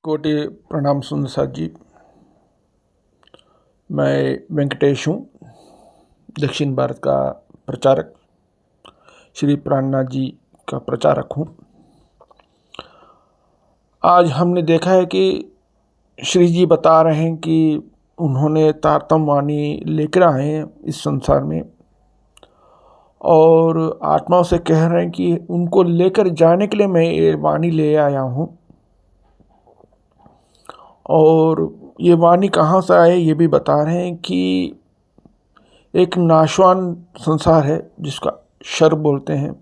कोटि प्रणाम सुंदर साथ जी। मैं वेंकटेश हूँ, दक्षिण भारत का प्रचारक, श्री प्राणनाथ जी का प्रचारक हूँ। आज हमने देखा है कि श्री जी बता रहे हैं कि उन्होंने तारतम्य वाणी लेकर आए हैं इस संसार में और आत्माओं से कह रहे हैं कि उनको लेकर जाने के लिए मैं ये वाणी ले आया हूँ। और ये वाणी कहाँ से आए ये भी बता रहे हैं कि एक नाशवान संसार है जिसका शर बोलते हैं,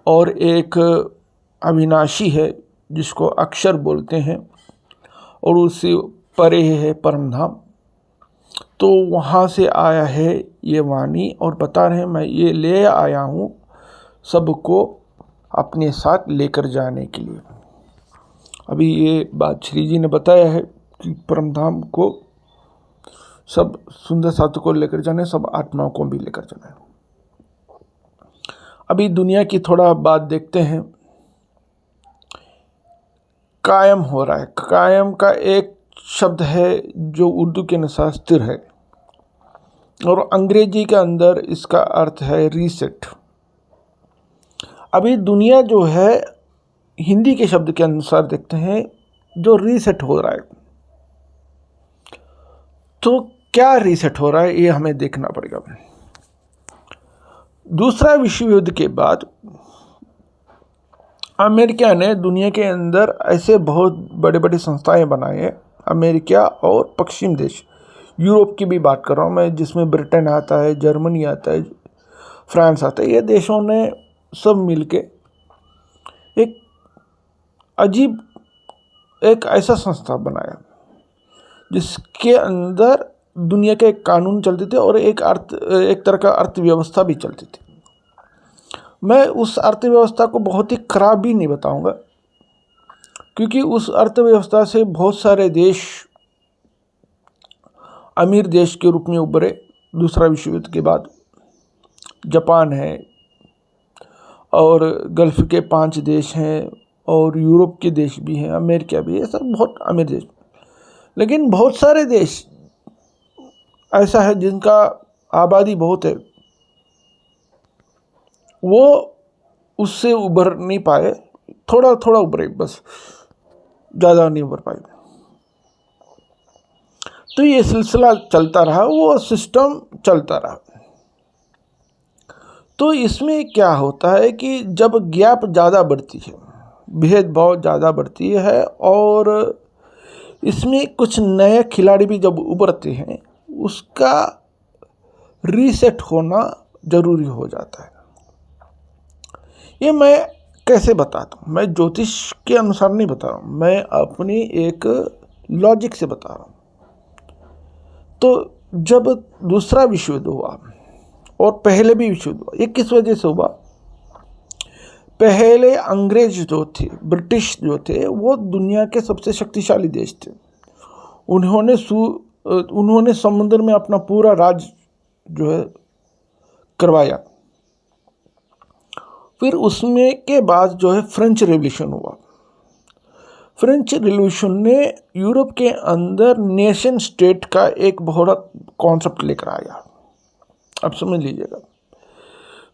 और एक अविनाशी है जिसको अक्षर बोलते हैं, और उससे परे है परमधाम। तो वहाँ से आया है ये वाणी और बता रहे हैं मैं ये ले आया हूँ सबको अपने साथ लेकर जाने के लिए। अभी ये बात श्री जी ने बताया है कि परमधाम को सब सुंदर साथ को लेकर जाना है, सब आत्माओं को भी लेकर जाना है। अभी दुनिया की थोड़ा बात देखते हैं। कायम हो रहा है, कायम का एक शब्द है जो उर्दू के अनुसार स्थिर है, और अंग्रेजी के अंदर इसका अर्थ है रीसेट। अभी दुनिया जो है हिंदी के शब्द के अनुसार देखते हैं जो रीसेट हो रहा है। तो क्या रीसेट हो रहा है ये हमें देखना पड़ेगा। दूसरा विश्व युद्ध के बाद अमेरिका ने दुनिया के अंदर ऐसे बहुत बड़े बड़े संस्थाएं बनाए हैं। अमेरिका और पश्चिम देश, यूरोप की भी बात कर रहा हूँ मैं, जिसमें ब्रिटेन आता है, जर्मनी आता है, फ्रांस आता है। ये देशों ने सब मिलके एक अजीब एक ऐसा संस्था बनाया जिसके अंदर दुनिया के कानून चलते थे और एक तरह का अर्थव्यवस्था भी चलती थी। मैं उस अर्थव्यवस्था को बहुत ही खराब भी नहीं बताऊंगा, क्योंकि उस अर्थव्यवस्था से बहुत सारे देश अमीर देश के रूप में उभरे दूसरा विश्व युद्ध के बाद। जापान है, और गल्फ के 5 देश हैं, और यूरोप के देश भी हैं, अमेरिका भी है, सब बहुत अमीर देश। लेकिन बहुत सारे देश ऐसा है जिनका आबादी बहुत है, वो उससे उभर नहीं पाए, थोड़ा थोड़ा उभरे, बस ज़्यादा नहीं उभर पाए। तो ये सिलसिला चलता रहा, वो सिस्टम चलता रहा। तो इसमें क्या होता है कि जब गैप ज़्यादा बढ़ती है, भेदभाव ज़्यादा बढ़ती है, और इसमें कुछ नए खिलाड़ी भी जब उभरते हैं, उसका रीसेट होना ज़रूरी हो जाता है। ये मैं कैसे बताता हूँ, मैं ज्योतिष के अनुसार नहीं बता रहा हूँ, मैं अपनी एक लॉजिक से बता रहा हूँ। तो जब दूसरा विश्व युद्ध हुआ और पहले भी विश्व युद्ध हुआ, ये किस वजह से हुआ? पहले अंग्रेज जो थे, ब्रिटिश जो थे, वो दुनिया के सबसे शक्तिशाली देश थे। उन्होंने समुद्र में अपना पूरा राज जो है करवाया। फिर उसमें के बाद जो है फ्रेंच रेवोल्यूशन हुआ। फ्रेंच रेवोल्यूशन ने यूरोप के अंदर नेशन स्टेट का एक बहुत कॉन्सेप्ट लेकर आया। अब समझ लीजिएगा।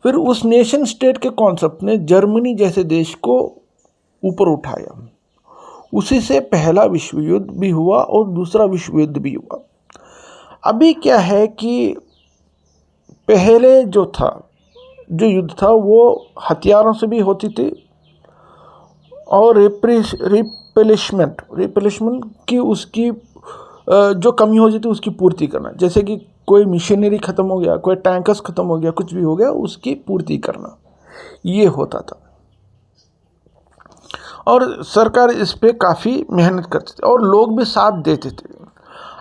फिर उस नेशन स्टेट के कॉन्सेप्ट ने जर्मनी जैसे देश को ऊपर उठाया। उसी से पहला विश्व युद्ध भी हुआ और दूसरा विश्व युद्ध भी हुआ। अभी क्या है कि पहले जो युद्ध था वो हथियारों से भी होती थी, और रिप्लेसमेंट की उसकी जो कमी हो जाती उसकी पूर्ति करना। जैसे कि कोई मिशनरी ख़त्म हो गया, कोई टैंकर्स ख़त्म हो गया, कुछ भी हो गया, उसकी पूर्ति करना, ये होता था। और सरकार इस पे काफ़ी मेहनत करती थी और लोग भी साथ देते थे।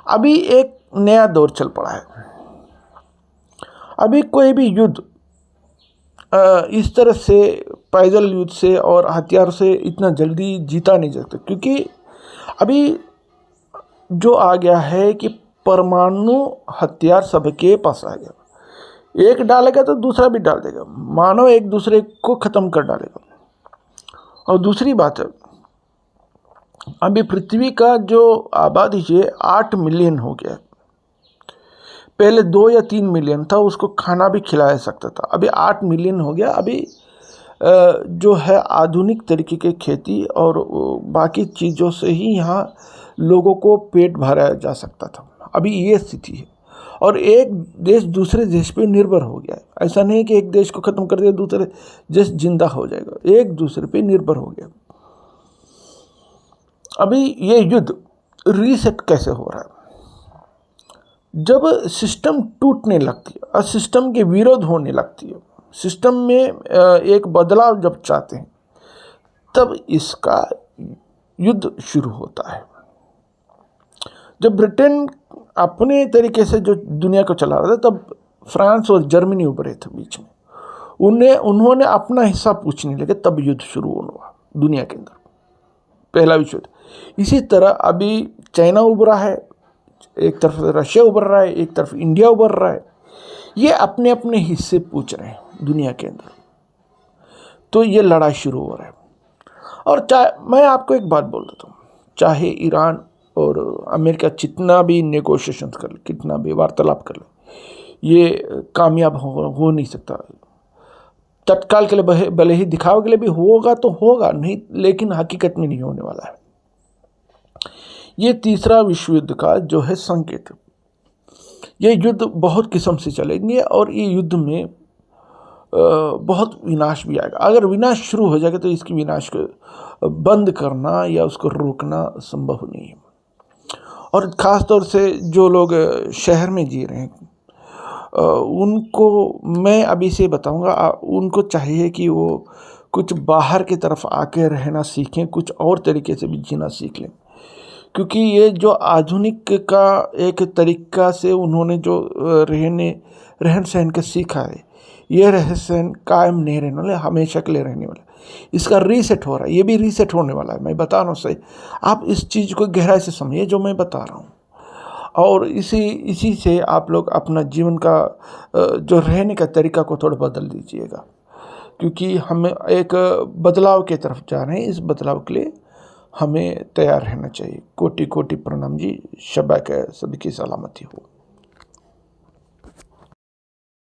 अभी एक नया दौर चल पड़ा है। अभी कोई भी युद्ध इस तरह से पैदल युद्ध से और हथियार से इतना जल्दी जीता नहीं जा सकता, क्योंकि अभी जो आ गया है कि परमाणु हथियार सबके पास आ गया। एक डालेगा तो दूसरा भी डाल देगा, मानव एक दूसरे को ख़त्म कर डालेगा। और दूसरी बात है, अभी पृथ्वी का जो आबादी है 8 मिलियन हो गया है। पहले 2 या 3 मिलियन था, उसको खाना भी खिलाया सकता था। अभी 8 मिलियन हो गया। अभी जो है आधुनिक तरीके की खेती और बाकी चीज़ों से ही यहाँ लोगों को पेट भराया जा सकता था। अभी ये स्थिति है और एक देश दूसरे देश पे निर्भर हो गया है। ऐसा नहीं कि एक देश को ख़त्म कर दिया दूसरे देश जिंदा हो जाएगा, एक दूसरे पे निर्भर हो गया। अभी ये युद्ध रीसेट कैसे हो रहा है? जब सिस्टम टूटने लगती है और सिस्टम के विरोध होने लगती है, सिस्टम में एक बदलाव जब चाहते हैं, तब इसका युद्ध शुरू होता है। जब ब्रिटेन अपने तरीके से जो दुनिया को चला रहा था, तब फ्रांस और जर्मनी उभरे थे बीच में। उन्होंने अपना हिस्सा पूछने लगे, तब युद्ध शुरू हुआ दुनिया के अंदर, पहला विश्व युद्ध। इसी तरह अभी चाइना उभरा है, एक तरफ रशिया उभर रहा है, एक तरफ इंडिया उभर रहा है। ये अपने अपने हिस्से पूछ रहे हैं दुनिया के अंदर, तो ये लड़ाई शुरू हो रहा है। और मैं आपको एक बात बोल देता हूँ, चाहे ईरान और अमेरिका जितना भी नेगोशिएशन कर ले, कितना भी वार्तालाप कर ले, ये कामयाब हो नहीं सकता। तत्काल के लिए भले ही दिखावे के लिए भी होगा तो होगा नहीं, लेकिन हकीकत में नहीं होने वाला है। ये तीसरा विश्व युद्ध का जो है संकेत। ये युद्ध बहुत किस्म से चलेंगे और ये युद्ध में बहुत विनाश भी आएगा। अगर विनाश शुरू हो जाएगा तो इसकी विनाश को बंद करना या उसको रोकना संभव नहीं है। और ख़ास तौर से जो लोग शहर में जी रहे हैं, उनको मैं अभी से बताऊंगा, उनको चाहिए कि वो कुछ बाहर की तरफ आके रहना सीखें, कुछ और तरीके से भी जीना सीख लें। क्योंकि ये जो आधुनिक का एक तरीका से उन्होंने जो रहन सहन का सीखा है, ये रहन सहन कायम नहीं रहने वाले, हमेशा के लिए रहने वाला। इसका रीसेट हो रहा है, ये भी रीसेट होने वाला है। मैं बता रहा हूँ सही, आप इस चीज़ को गहराई से समझिए जो मैं बता रहा हूँ, और इसी से आप लोग अपना जीवन का जो रहने का तरीका को थोड़ा बदल दीजिएगा। क्योंकि हम एक बदलाव की तरफ जा रहे हैं। इस बदलाव के लिए हमें तैयार रहना चाहिए। कोटि कोटि प्रणाम जी। शब्बा के सभी की सलामती हो।